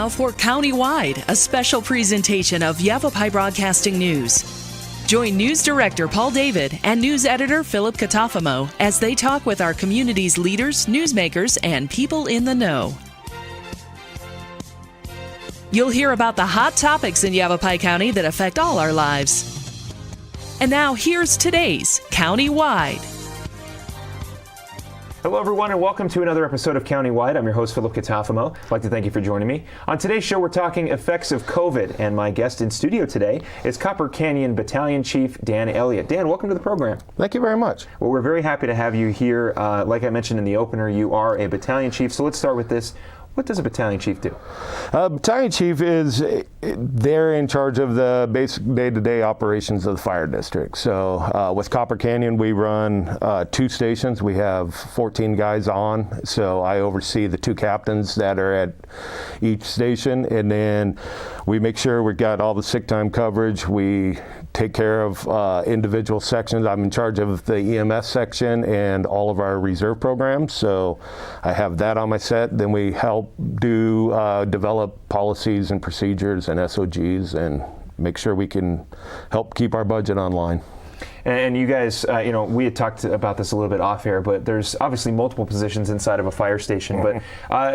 now for Countywide, a special presentation of Yavapai Broadcasting News. Join News Director Paul David and News Editor Philip Catalfamo as they talk with our community's leaders, newsmakers, and people in the know. You'll hear about the hot topics in Yavapai County that affect all our lives. And now here's today's Countywide. Hello everyone and welcome to another episode of Countywide. I'm your host Philip Catalfamo. I'd like to thank you for joining me. On today's show we're talking effects of COVID, and my guest in studio today is Copper Canyon Battalion Chief Dan Elliott. Dan, welcome to the program. Thank you very much. Well, we're very happy to have you here. Like I mentioned in the opener, you are a battalion chief, so let's start with this. What does a battalion chief do? Battalion chief they're in charge of the basic day-to-day operations of the fire district. So with Copper Canyon, we run 2 stations. We have 14 guys on, so I oversee the 2 captains that are at each station, and then we make sure we've got all the sick time coverage. We take care of individual sections. I'm in charge of the EMS section and all of our reserve programs, so I have that on my set. Then we help develop policies and procedures and SOGs and make sure we can help keep our budget online. And you guys, we had talked about this a little bit off air, but there's obviously multiple positions inside of a fire station. But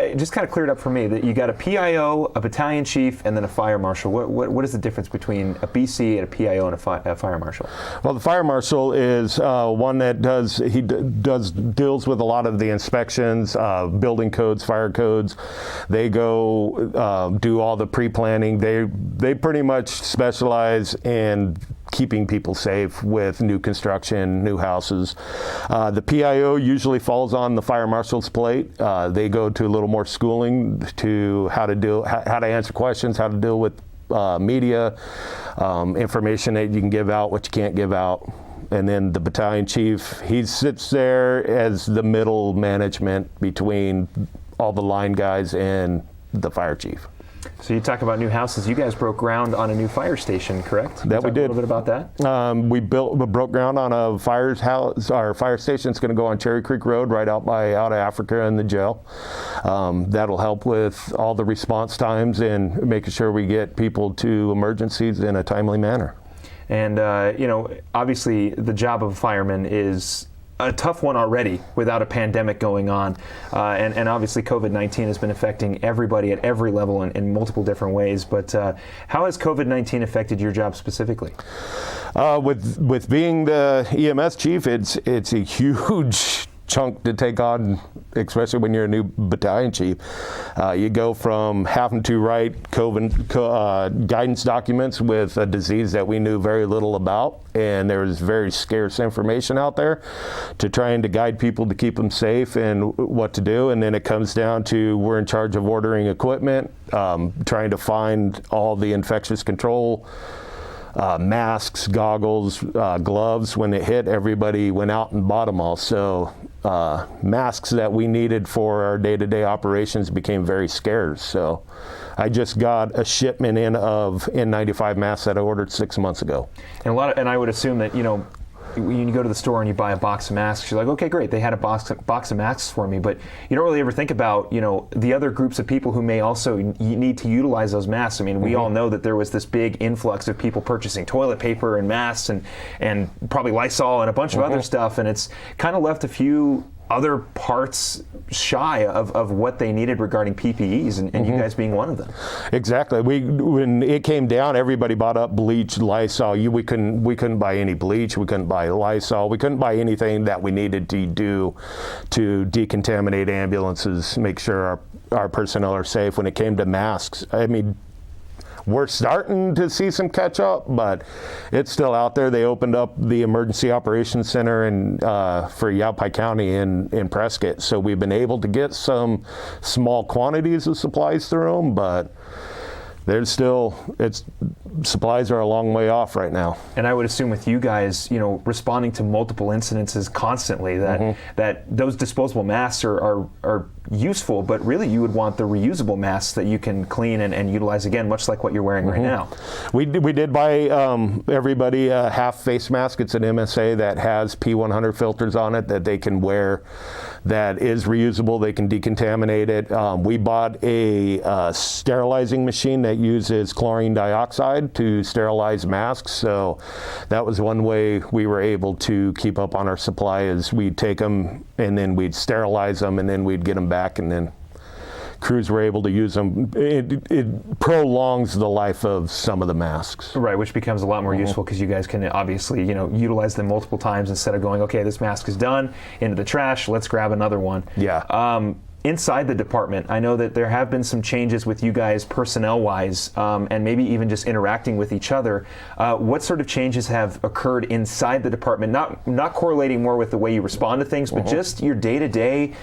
it just kind of cleared up for me that you got a PIO, a battalion chief, and then a fire marshal. What is the difference between a BC and a PIO and a fire marshal? Well, the fire marshal is one that deals with a lot of the inspections, building codes, fire codes. They go do all the pre-planning. They pretty much specialize in keeping people safe with new construction, new houses. The PIO usually falls on the fire marshal's plate. They go to a little more schooling to how to answer questions, how to deal with media, information that you can give out, what you can't give out. And then the battalion chief, he sits there as the middle management between all the line guys and the fire chief. So you talk about new houses. You guys broke ground on a new fire station, correct? That we did. A little bit about that? We broke ground on a firehouse. Our fire station is going to go on Cherry Creek Road, right out of Africa and the jail. That'll help with all the response times and making sure we get people to emergencies in a timely manner. And obviously the job of a fireman is a tough one already without a pandemic going on. And obviously COVID-19 has been affecting everybody at every level in multiple different ways. But how has COVID-19 affected your job specifically? With being the EMS chief, it's a huge chunk to take on, especially when you're a new battalion chief. You go from having to write COVID guidance documents with a disease that we knew very little about, and there was very scarce information out there, to trying to guide people to keep them safe and what to do. And then it comes down to we're in charge of ordering equipment, trying to find all the infectious control masks, goggles, gloves. When it hit, everybody went out and bought them all. So masks that we needed for our day-to-day operations became very scarce. So I just got a shipment in of N95 masks that I ordered 6 months ago. And I would assume that, when you go to the store and you buy a box of masks, you're like, okay, great, they had a box of masks for me, but you don't really ever think about, the other groups of people who may also need to utilize those masks. I mean, we all know that there was this big influx of people purchasing toilet paper and masks and probably Lysol and a bunch of other stuff, and it's kind of left a few other parts shy of what they needed regarding PPEs, and you guys being one of them. Exactly. When it came down, everybody bought up bleach, Lysol. We couldn't buy any bleach. We couldn't buy Lysol. We couldn't buy anything that we needed to do to decontaminate ambulances, make sure our personnel are safe. When it came to masks, I mean, we're starting to see some catch up, but it's still out there. They opened up the Emergency Operations Center for Yavapai County in Prescott, so we've been able to get some small quantities of supplies through them, but there's still, supplies are a long way off right now. And I would assume with you guys, responding to multiple incidences constantly, that those disposable masks are useful, but really you would want the reusable masks that you can clean and utilize again, much like what you're wearing right now. We did buy everybody a half face mask. It's an MSA that has P100 filters on it that they can wear, that is reusable. They can decontaminate it. We bought a sterilizing machine that uses chlorine dioxide to sterilize masks. So that was one way we were able to keep up on our supply, is we'd take them and then we'd sterilize them and then we'd get them back, and then crews were able to use them. It prolongs the life of some of the masks. Right, which becomes a lot more useful because you guys can obviously, utilize them multiple times instead of going, okay, this mask is done, into the trash, let's grab another one. Yeah. Inside the department, I know that there have been some changes with you guys personnel-wise, and maybe even just interacting with each other. What sort of changes have occurred inside the department? Not correlating more with the way you respond to things, but just your day-to-day,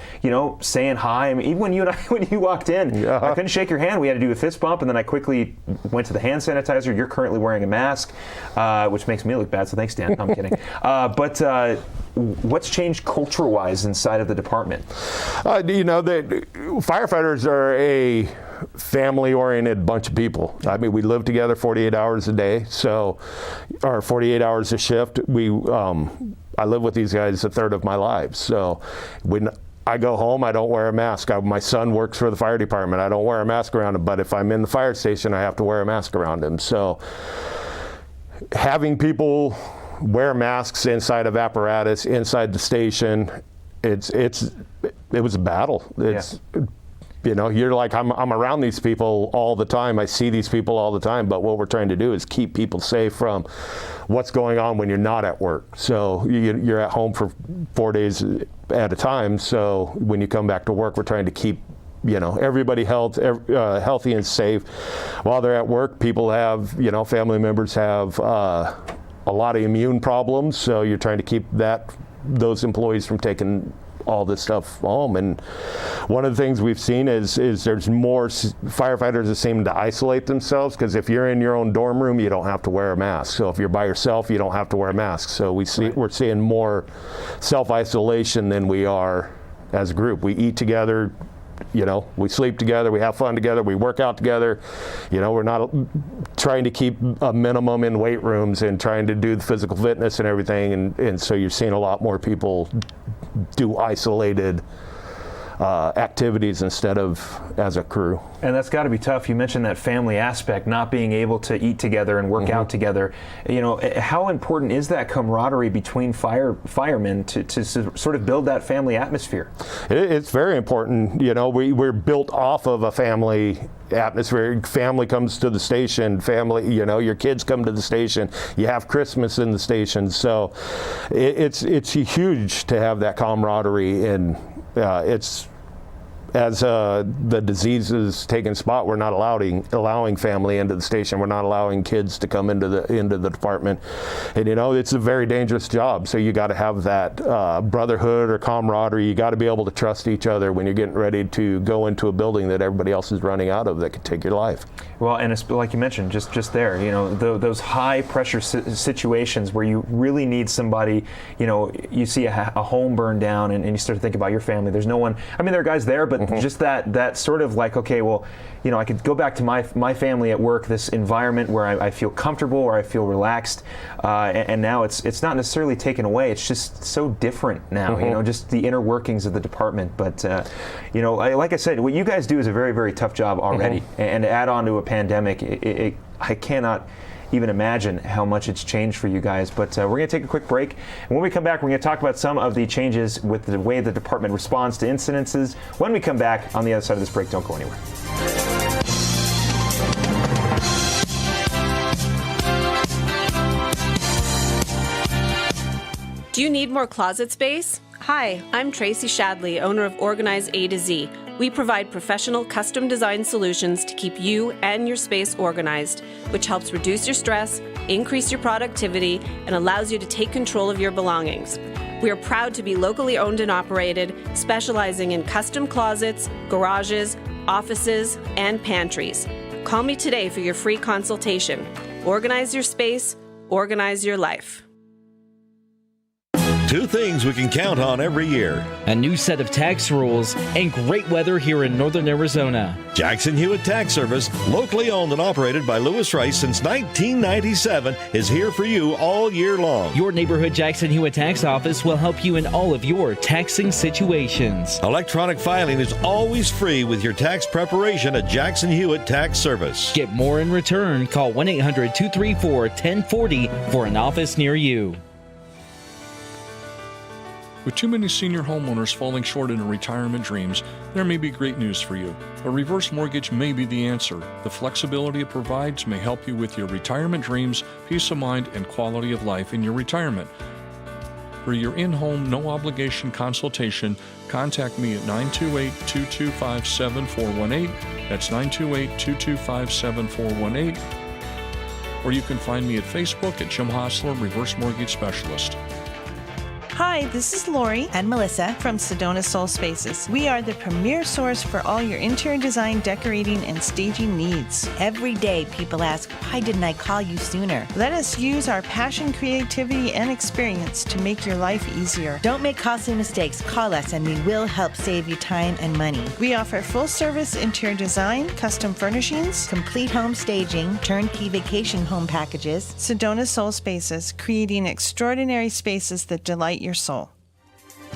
saying hi. I mean, even when you walked in, I couldn't shake your hand. We had to do a fist bump, and then I quickly went to the hand sanitizer. You're currently wearing a mask, which makes me look bad, so thanks, Dan. I'm kidding. But what's changed culture-wise inside of the department? The firefighters are a family-oriented bunch of people. I mean, we live together 48 hours a day, or 48 hours a shift. I live with these guys a third of my life. So when I go home, I don't wear a mask. My son works for the fire department. I don't wear a mask around him, but if I'm in the fire station, I have to wear a mask around him. So having people wear masks inside of apparatus, inside the station, it was a battle. You're like, I'm around these people all the time. I see these people all the time. But what we're trying to do is keep people safe from what's going on when you're not at work. So you're at home for 4 days at a time. So when you come back to work, we're trying to keep everybody healthy and safe. While they're at work, people have, family members have a lot of immune problems. So you're trying to keep those employees from taking all this stuff home. And one of the things we've seen is there's more firefighters that seem to isolate themselves, because if you're in your own dorm room, you don't have to wear a mask. So if you're by yourself, you don't have to wear a mask. So we're seeing more self-isolation than we are as a group. We eat together, we sleep together, we have fun together, we work out together. We're not trying to keep a minimum in weight rooms and trying to do the physical fitness and everything. And so you're seeing a lot more people do isolated activities instead of as a crew. And that's got to be tough. You mentioned that family aspect, not being able to eat together and work out together. How important is that camaraderie between firemen to sort of build that family atmosphere? It's very important. We're built off of a family atmosphere. Family comes to the station, family, your kids come to the station, you have Christmas in the station. So it's huge to have that camaraderie, and as the disease is taking spot, we're not allowing family into the station. We're not allowing kids to come into the department. And it's a very dangerous job. So you got to have that brotherhood or camaraderie. You got to be able to trust each other when you're getting ready to go into a building that everybody else is running out of that could take your life. Well, and it's like you mentioned, just there, those high pressure situations where you really need somebody. You see a home burn down, and you start to think about your family. There's no one. I mean, there are guys there, but just that sort of like, okay, well, I could go back to my family at work, this environment where I feel comfortable, or I feel relaxed, and now it's not necessarily taken away. It's just so different now, just the inner workings of the department. But, like I said, what you guys do is a very, very tough job already. And to add on to a pandemic, I cannot even imagine how much it's changed for you guys. But we're going to take a quick break. And when we come back, we're going to talk about some of the changes with the way the department responds to incidences. When we come back on the other side of this break, don't go anywhere. Do you need more closet space? Hi, I'm Tracy Shadley, owner of Organize A to Z. We provide professional custom design solutions to keep you and your space organized, which helps reduce your stress, increase your productivity, and allows you to take control of your belongings. We are proud to be locally owned and operated, specializing in custom closets, garages, offices, and pantries. Call me today for your free consultation. Organize your space, organize your life. Two things we can count on every year. A new set of tax rules and great weather here in northern Arizona. Jackson Hewitt Tax Service, locally owned and operated by Lewis Rice since 1997, is here for you all year long. Your neighborhood Jackson Hewitt Tax Office will help you in all of your taxing situations. Electronic filing is always free with your tax preparation at Jackson Hewitt Tax Service. Get more in return. Call 1-800-234-1040 for an office near you. With too many senior homeowners falling short in their retirement dreams, there may be great news for you. A reverse mortgage may be the answer. The flexibility it provides may help you with your retirement dreams, peace of mind, and quality of life in your retirement. For your in-home, no-obligation consultation, contact me at 928-225-7418. That's 928-225-7418. Or you can find me at Facebook at Jim Hostler, Reverse Mortgage Specialist. Hi, this is Lori and Melissa from Sedona Soul Spaces. We are the premier source for all your interior design, decorating, and staging needs. Every day people ask, why didn't I call you sooner? Let us use our passion, creativity, and experience to make your life easier. Don't make costly mistakes. Call us and we will help save you time and money. We offer full-service interior design, custom furnishings, complete home staging, turnkey vacation home packages. Sedona Soul Spaces, creating extraordinary spaces that delight your soul. I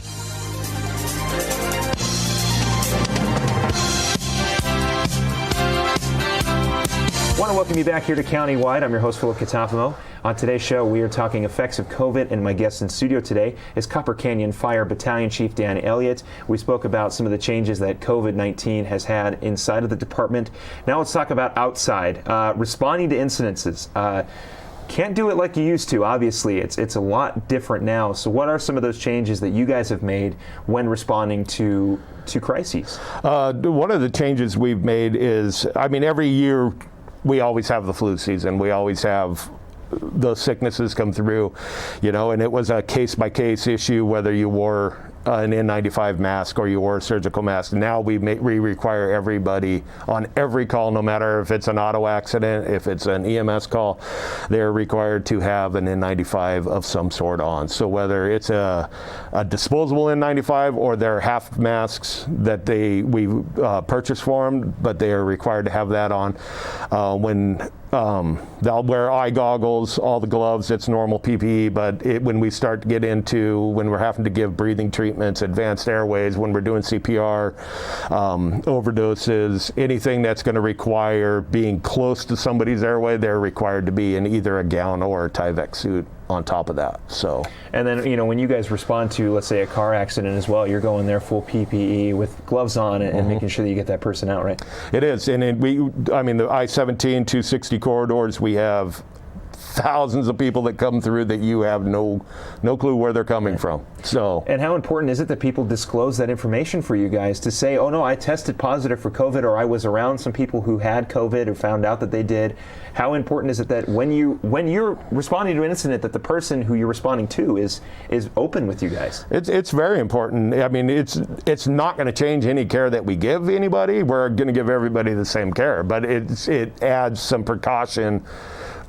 want to welcome you back here to Countywide. I'm your host, Philip Catalfamo. On today's show, we are talking effects of COVID, and my guest in studio today is Copper Canyon Fire Battalion Chief Dan Elliott. We spoke about some of the changes that COVID-19 has had inside of the department. Now let's talk about outside, responding to incidences. Can't do it like you used to, obviously. It's a lot different now. So what are some of those changes that you guys have made when responding to crises? One of the changes we've made is, every year we always have the flu season. We always have those sicknesses come through, and it was a case-by-case issue whether you wore an N95 mask or you wore a surgical mask. Now we require everybody on every call, no matter if it's an auto accident, if it's an EMS call, they're required to have an N95 of some sort on. So whether it's a disposable N95 or they're half masks that we purchase for them, but they are required to have that on. They'll wear eye goggles, all the gloves, it's normal PPE, but when we start to get into when we're having to give breathing treatments, advanced airways, when we're doing CPR, overdoses, anything that's going to require being close to somebody's airway, they're required to be in either a gown or a Tyvek suit on top of that. So, and then when you guys respond to, let's say, a car accident as well, you're going there full PPE with gloves on and making sure that you get that person out, right? It is, and the I-17 260 corridors, we have thousands of people that come through that you have no clue where they're coming from. So, and how important is it that people disclose that information for you guys to say, oh no, I tested positive for COVID, or I was around some people who had COVID or found out that they did? How important is it that when you're responding to an incident, that the person who you're responding to is open with you guys? It's very important. It's not going to change any care that we give anybody. We're going to give everybody the same care, but it adds some precaution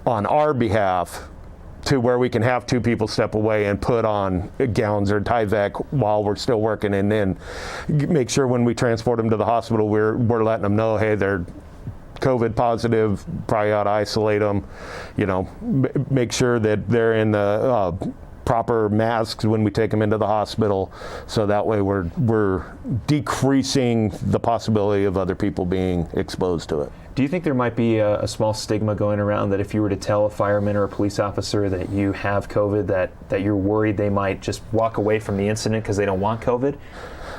on our behalf to where we can have two people step away and put on gowns or Tyvek while we're still working, and then make sure when we transport them to the hospital, we're letting them know, hey, they're COVID positive, probably ought to isolate them, make sure that they're in the proper masks when we take them into the hospital, so that way we're decreasing the possibility of other people being exposed to it. Do you think there might be a small stigma going around that if you were to tell a fireman or a police officer that you have COVID, that you're worried they might just walk away from the incident because they don't want COVID?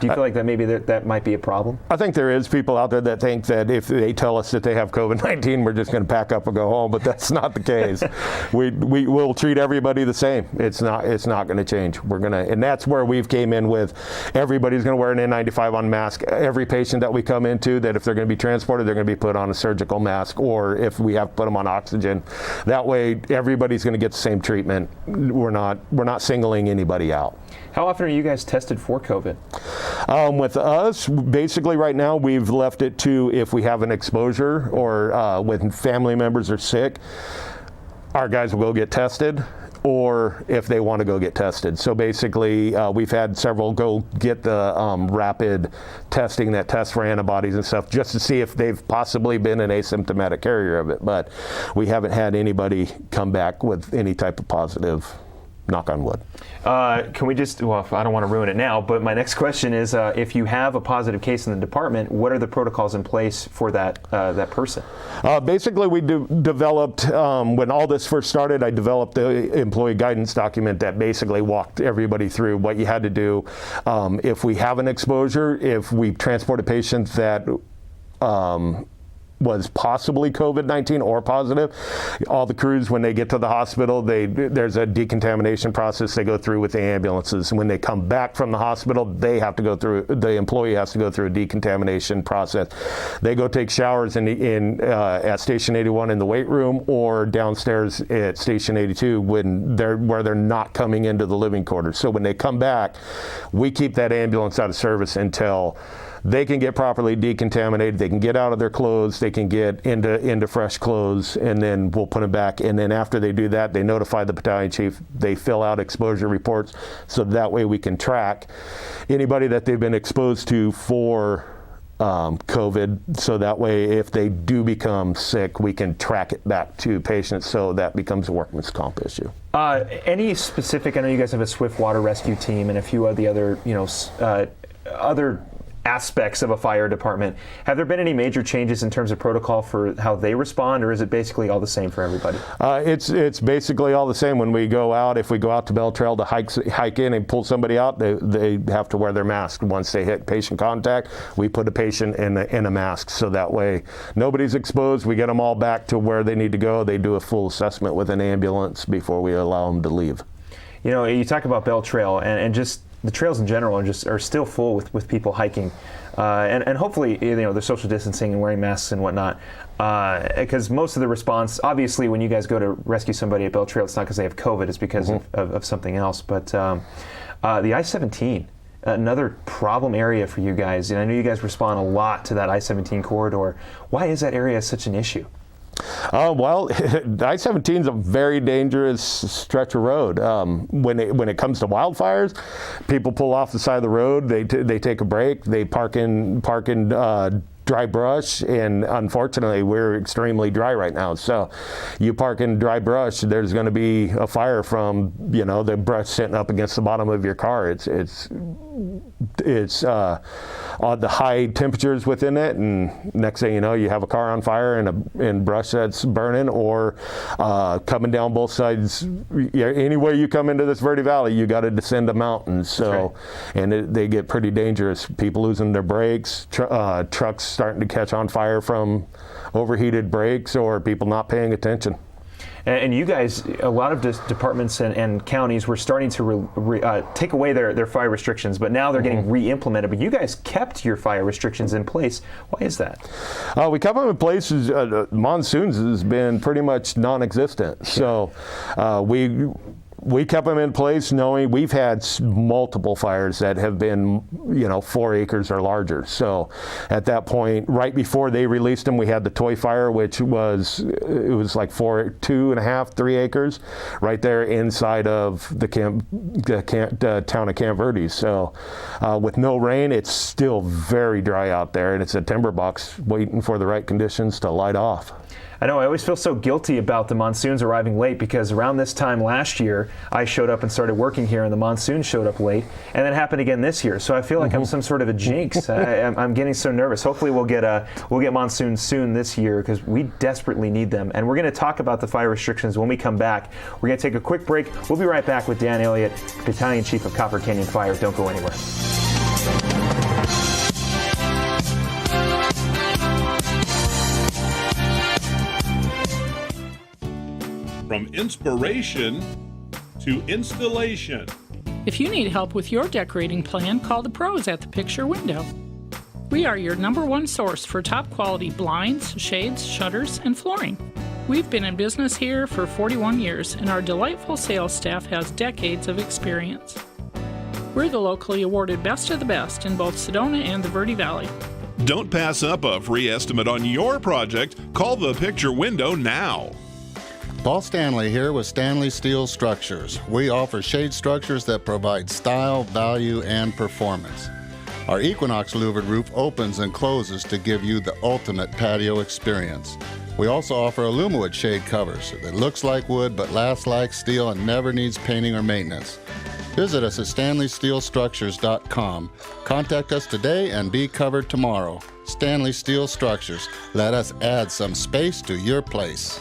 Do you feel like that maybe that might be a problem? I think there is people out there that think that if they tell us that they have COVID-19, we're just going to pack up and go home, but that's not the case. We will treat everybody the same. It's not going to change. And that's where we've came in with everybody's going to wear an N95 on mask. Every patient that we come into, that if they're going to be transported, they're going to be put on a surgical mask, or if we have to put them on oxygen. That way, everybody's going to get the same treatment. We're not singling anybody out. How often are you guys tested for COVID? With us, basically right now, we've left it to if we have an exposure or when family members are sick, our guys will get tested. or if they want to go get tested. So basically, we've had several go get the rapid testing that tests for antibodies and stuff just to see if they've possibly been an asymptomatic carrier of it. But we haven't had anybody come back with any type of positive, knock on wood. Can we just, well, I don't want to ruin it now, but my next question is, if you have a positive case in the department, what are the protocols in place for that person? Basically, we developed, when all this first started, I developed the employee guidance document that basically walked everybody through what you had to do. If we have an exposure, if we transport a patient that was possibly COVID-19 or positive, all the crews, when they get to the hospital, there's a decontamination process they go through with the ambulances. When they come back from the hospital, the employee has to go through a decontamination process. They go take showers at Station 81 in the weight room or downstairs at Station 82 where they're not coming into the living quarters. So when they come back, we keep that ambulance out of service until they can get properly decontaminated, they can get out of their clothes, they can get into fresh clothes, and then we'll put them back. And then after they do that, they notify the battalion chief, they fill out exposure reports, so that way we can track anybody that they've been exposed to for COVID, so that way if they do become sick, we can track it back to patients, so that becomes a workman's comp issue. Any specific, I know you guys have a swift water rescue team and a few of the other, other aspects of a fire department. Have there been any major changes in terms of protocol for how they respond, or is it basically all the same for everybody? It's basically all the same. When we go out, if we go out to Bell Trail to hike in and pull somebody out, they have to wear their mask. Once they hit patient contact, we put a patient in a mask, so that way nobody's exposed. We get them all back to where they need to go. They do a full assessment with an ambulance before we allow them to leave. You talk about Bell Trail and just the trails in general are still full with people hiking, and hopefully they're social distancing and wearing masks and whatnot. Because most of the response, obviously, when you guys go to rescue somebody at Bell Trail, it's not because they have COVID; it's because of something else. But the I-17, another problem area for you guys, and I know you guys respond a lot to that I-17 corridor. Why is that area such an issue? Well, the I-17 is a very dangerous stretch of road. When it comes to wildfires, people pull off the side of the road. They take a break. They park in dry brush, and unfortunately we're extremely dry right now. So you park in dry brush, there's going to be a fire from the brush sitting up against the bottom of your car. It's on the high temperatures within it, and next thing you know, you have a car on fire and brush that's burning, or coming down both sides. Anywhere you come into this Verde Valley, you got to descend a mountain. So, right. And they get pretty dangerous. People losing their brakes, trucks starting to catch on fire from overheated brakes, or people not paying attention. And you guys, a lot of departments and counties were starting to take away their fire restrictions, but now they're getting re-implemented. But you guys kept your fire restrictions in place. Why is that? We kept them in place. Monsoons has been pretty much non-existent. So we kept them in place knowing we've had multiple fires that have been, 4 acres or larger. So at that point, right before they released them, we had the toy fire, which was like 2.5, 3 acres right there inside of the town of Camp Verde. So with no rain, it's still very dry out there, and it's a timber box waiting for the right conditions to light off. I know I always feel so guilty about the monsoons arriving late, because around this time last year, I showed up and started working here, and the monsoon showed up late, and that happened again this year. So I feel like I'm some sort of a jinx. I'm getting so nervous. Hopefully we'll get monsoons soon this year, because we desperately need them. And we're going to talk about the fire restrictions when we come back. We're going to take a quick break. We'll be right back with Dan Elliott, Battalion Chief of Copper Canyon Fire. Don't go anywhere. From inspiration to installation. If you need help with your decorating plan, call the pros at the Picture Window. We are your #1 source for top quality blinds, shades, shutters, and flooring. We've been in business here for 41 years, and our delightful sales staff has decades of experience. We're the locally awarded Best of the Best in both Sedona and the Verde Valley. Don't pass up a free estimate on your project. Call the Picture Window now. Paul Stanley here with Stanley Steel Structures. We offer shade structures that provide style, value, and performance. Our Equinox louvered roof opens and closes to give you the ultimate patio experience. We also offer Alumawood shade covers that looks like wood but lasts like steel and never needs painting or maintenance. Visit us at StanleySteelStructures.com. Contact us today and be covered tomorrow. Stanley Steel Structures. Let us add some space to your place.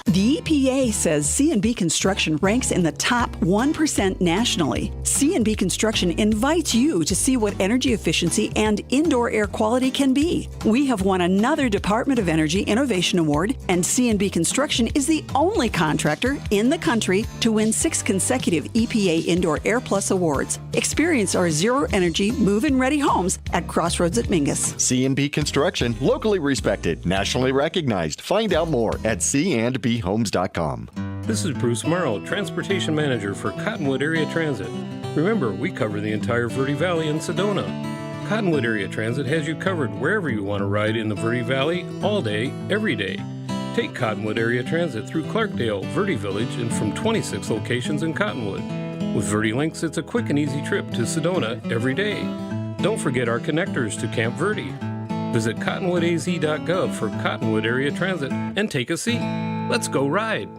The EPA says C&B Construction ranks in the top 1% nationally. C&B Construction invites you to see what energy efficiency and indoor air quality can be. We have won another Department of Energy Innovation Award, and C&B Construction is the only contractor in the country to win 6 consecutive EPA Indoor Air Plus awards. Experience our zero-energy, move-in ready homes at Crossroads at Mingus. C&B Construction, locally respected, nationally recognized. Find out more at C&B Homes.com. This is Bruce Morrow, Transportation Manager for Cottonwood Area Transit. Remember, we cover the entire Verde Valley and Sedona. Cottonwood Area Transit has you covered wherever you want to ride in the Verde Valley, all day, every day. Take Cottonwood Area Transit through Clarkdale, Verde Village, and from 26 locations in Cottonwood. With Verde Links, it's a quick and easy trip to Sedona every day. Don't forget our connectors to Camp Verde. Visit cottonwoodaz.gov for Cottonwood Area Transit and take a seat. Let's go ride.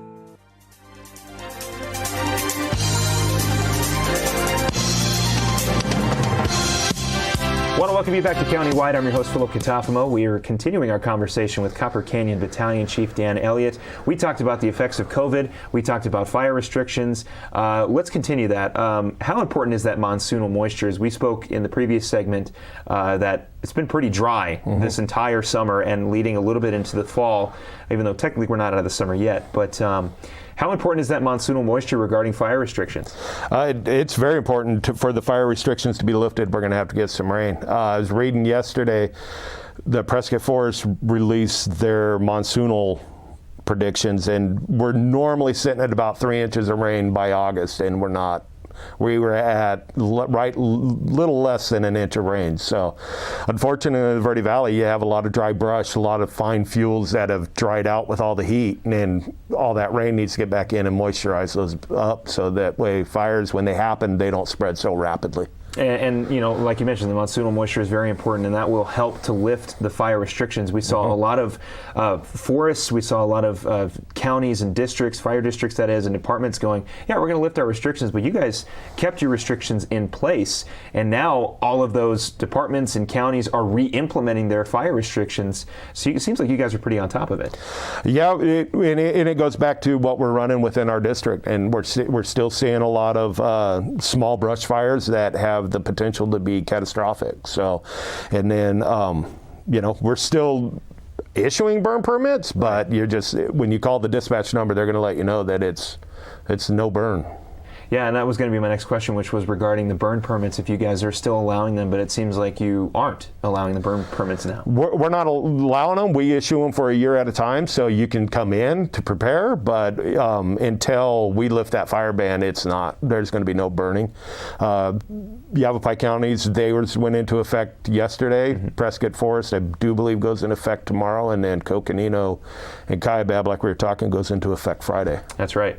I want to welcome you back to Countywide. I'm your host, Philip Catalfamo. We are continuing our conversation with Copper Canyon Battalion Chief Dan Elliott. We talked about the effects of COVID. We talked about fire restrictions. Let's continue that. How important is that monsoonal moisture? As we spoke in the previous segment, that it's been pretty dry this entire summer and leading a little bit into the fall, even though technically we're not out of the summer yet. But how important is that monsoonal moisture regarding fire restrictions? It's very important for the fire restrictions to be lifted. We're going to have to get some rain. I was reading yesterday, the Prescott Forest released their monsoonal predictions, and we're normally sitting at about 3 inches of rain by August, and we're not. We were at little less than an inch of rain. So unfortunately in the Verde Valley, you have a lot of dry brush, a lot of fine fuels that have dried out with all the heat, and then all that rain needs to get back in and moisturize those up so that way fires, when they happen, they don't spread so rapidly. And you know, like you mentioned, the monsoonal moisture is very important, and that will help to lift the fire restrictions. We saw a lot of forests, we saw a lot of counties and districts, fire districts that is, and departments going, yeah, we're going to lift our restrictions, but you guys kept your restrictions in place, and now all of those departments and counties are re-implementing their fire restrictions. So it seems like you guys are pretty on top of it. Yeah, and it goes back to what we're running within our district, and we're still seeing a lot of small brush fires that have the potential to be catastrophic. So, and then, you know, we're still issuing burn permits, but you're just, when you call the dispatch number, they're going to let you know that it's no burn. Yeah, and that was going to be my next question, which was regarding the burn permits, if you guys are still allowing them, but it seems like you aren't allowing the burn permits now. We're not allowing them. We issue them for a year at a time, so you can come in to prepare, but until we lift that fire ban, there's going to be no burning. Yavapai counties, theirs went into effect yesterday. Prescott Forest, I do believe, goes into effect tomorrow, and then Coconino and Kaibab, like we were talking, goes into effect Friday. That's right.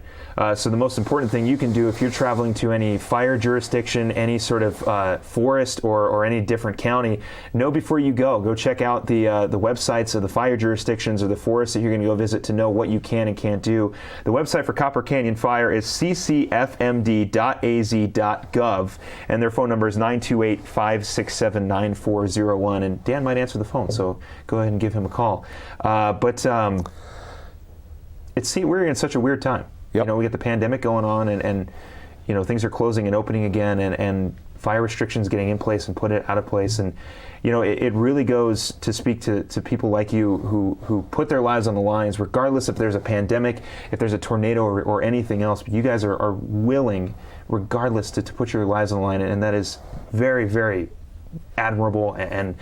So the most important thing you can do if you're traveling to any fire jurisdiction, any sort of forest or any different county, know before you go. Go check out the websites of the fire jurisdictions or the forests that you're going to go visit to know what you can and can't do. The website for Copper Canyon Fire is ccfmd.az.gov, and their phone number is 928-567-9401. And Dan might answer the phone, so go ahead and give him a call. We're in such a weird time. Yep. You know, we get the pandemic going on, and you know, things are closing and opening again, and fire restrictions getting in place and put it out of place. And you know, it really goes to speak to people like you who put their lives on the lines, regardless if there's a pandemic, if there's a tornado or anything else. But you guys are willing, regardless, to put your lives on the line, and that is very, very admirable. And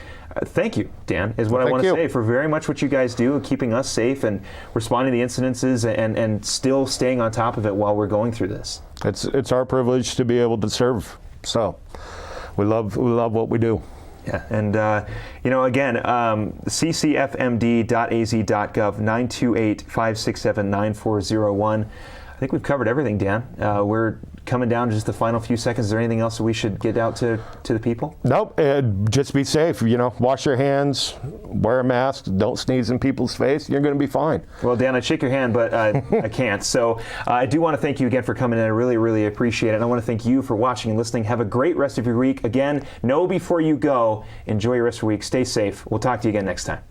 thank you, Dan, is what I want to say for very much what you guys do, keeping us safe and responding to the incidences and still staying on top of it while we're going through this. It's our privilege to be able to serve. So we love what we do. Yeah, and again, ccfmd.az.gov 928-567-9401. I think we've covered everything, Dan. We're coming down to just the final few seconds. Is there anything else that we should get out to the people? Nope. Just be safe. Wash your hands, wear a mask, don't sneeze in people's face. You're going to be fine. Well, Dan, I'd shake your hand, but I can't. So I do want to thank you again for coming in. I really, really appreciate it. And I want to thank you for watching and listening. Have a great rest of your week. Again, know before you go. Enjoy your rest of your week. Stay safe. We'll talk to you again next time.